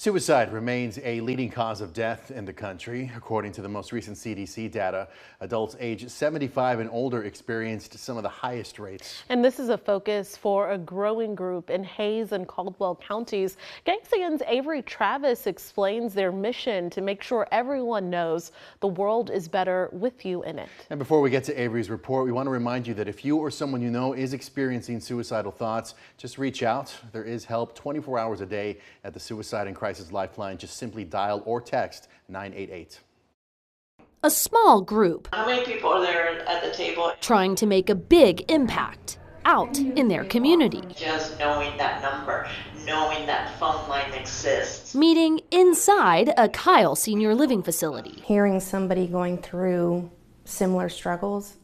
Suicide remains a leading cause of death in the country. According to the most recent CDC data, adults aged 75 and older experienced some of the highest rates. And this is a focus for a growing group in Hays and Caldwell counties. KXAN's Avery Travis explains their mission to make sure everyone knows the world is better with you in it. And before we get to Avery's report, we want to remind you that if you or someone you know is experiencing suicidal thoughts, just reach out. There is help 24 hours a day at the Suicide and Crisis Lifeline. Just simply dial or text 988. A small group. How many people are there at the table? Trying to make a big impact out in their community. Just knowing that number, knowing that phone line exists. Meeting inside a Kyle Senior Living facility. Hearing somebody going through similar struggles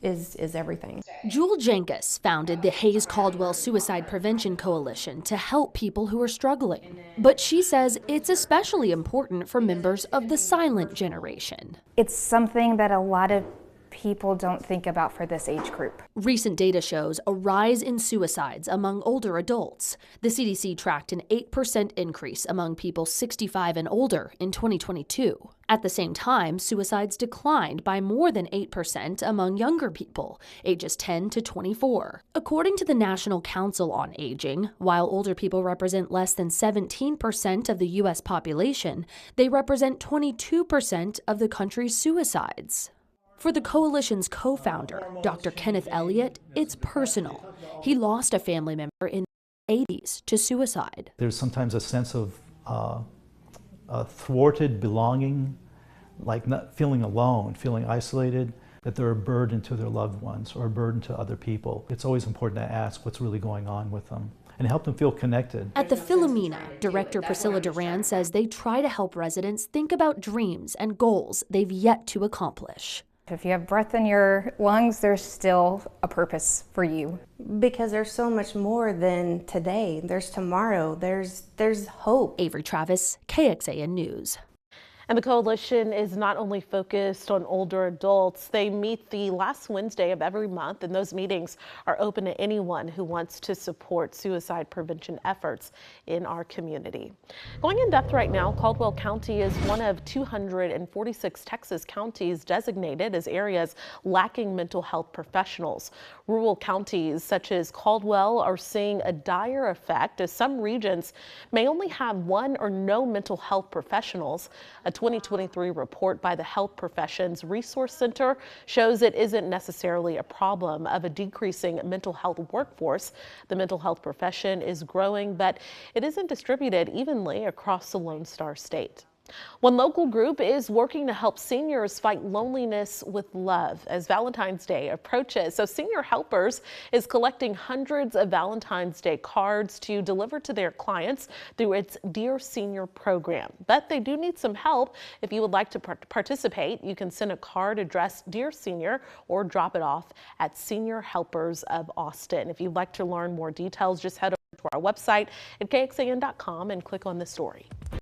is everything. Jewel Jenkins founded the Hays-Caldwell Suicide Prevention Coalition to help people who are struggling. But she says it's especially important for members of the silent generation. It's something that a lot of people don't think about for this age group. Recent data shows a rise in suicides among older adults. The CDC tracked an 8% increase among people 65 and older in 2022. At the same time, suicides declined by more than 8% among younger people, ages 10 to 24. According to the National Council on Aging, while older people represent less than 17% of the U.S. population, they represent 22% of the country's suicides. For the coalition's co-founder, Dr. Kenneth Elliott, it's personal. He lost a family member in the 80s to suicide. There's sometimes a sense of thwarted belonging, like not feeling alone, feeling isolated, that they're a burden to their loved ones or a burden to other people. It's always important to ask what's really going on with them and help them feel connected. At the Philomena, Director Priscilla Duran says they try to help residents think about dreams and goals they've yet to accomplish. If you have breath in your lungs, there's still a purpose for you. Because there's so much more than today. There's tomorrow. There's hope. Avery Travis, KXAN News. And the coalition is not only focused on older adults. They meet the last Wednesday of every month, and those meetings are open to anyone who wants to support suicide prevention efforts in our community. Going in depth right now, Caldwell County is one of 246 Texas counties designated as areas lacking mental health professionals. Rural counties such as Caldwell are seeing a dire effect as some regions may only have one or no mental health professionals. A 2023 report by the Health Professions Resource Center shows it isn't necessarily a problem of a decreasing mental health workforce. The mental health profession is growing, but it isn't distributed evenly across the Lone Star State. One local group is working to help seniors fight loneliness with love as Valentine's Day approaches. So Senior Helpers is collecting hundreds of Valentine's Day cards to deliver to their clients through its Dear Senior program. But they do need some help. If you would like to participate, you can send a card addressed Dear Senior or drop it off at Senior Helpers of Austin. If you'd like to learn more details, just head over to our website at kxan.com and click on the story.